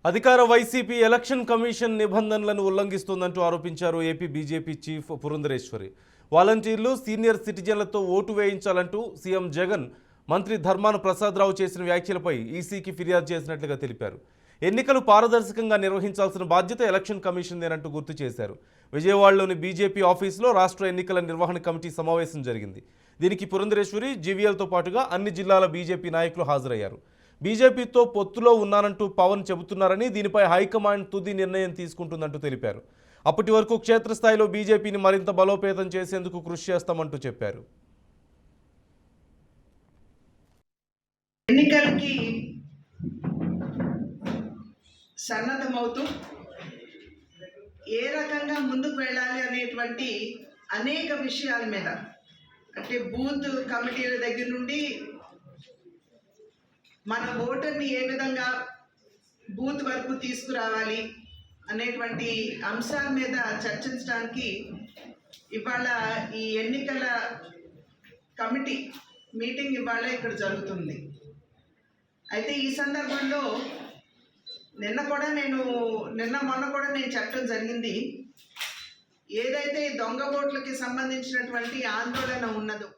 అధికార YCP election commission నిబంధనలను ఉల్లంఘిస్తోందంటూ ఆరోపించారు ఏపీ బీజేపీ చీఫ్ పురంధరేశ్వరి. వాలంటీర్లు సీనియర్ సిటిజన్లతో ఓటు వేయించాలంటూ సీఎం జగన్ మంత్రి ధర్మాన ప్రసాదరావు చేసిన వ్యాఖ్యలపై ఈసీకి ఫిర్యాదు చేసినట్లుగా తెలిపారు. ఎన్నికలు పారదర్శకంగా నిర్వహించాల్సిన బాధ్యత ఎలక్షన్ కమిషన్దేనంటూ గుర్తు చేశారు. విజయవాడలోని బీజేపీ ఆఫీసులో రాష్ట్ర ఎన్నికల నిర్వహణ కమిటీ సమావేశం జరిగింది. దీనికి పురంధరేశ్వరి, జీవీఎల్తో పాటుగా అన్ని జిల్లాల బీజేపీ నాయకులు హాజరయ్యారు. బీజేపీతో పొత్తులో ఉన్నానంటూ పవన్ చెబుతున్నారని, దీనిపై హైకమాండ్ తుది నిర్ణయం తీసుకుంటుందంటూ తెలిపారు. అప్పటి వరకు క్షేత్రస్థాయిలో బీజేపీని మరింత బలోపేతం చేసేందుకు కృషి చేస్తామంటూ చెప్పారు. ఎన్నికలకి సన్నద్ధమవుతూ ఏ రకంగా ముందుకు వెళ్ళాలి అనేటువంటి అనేక విషయాల మీద, అంటే బూత్ కమిటీల దగ్గర నుండి మన ఓటర్ని ఏ విధంగా బూత్ వరకు తీసుకురావాలి అనేటువంటి అంశాల మీద చర్చించడానికి ఇవాళ ఈ ఎన్నికల కమిటీ మీటింగ్ ఇవాళ ఇక్కడ జరుగుతుంది. అయితే ఈ సందర్భంలో నిన్న మొన్న కూడా నేను చెప్పడం జరిగింది, ఏదైతే దొంగ ఓట్లకి సంబంధించినటువంటి ఆందోళన ఉన్నదో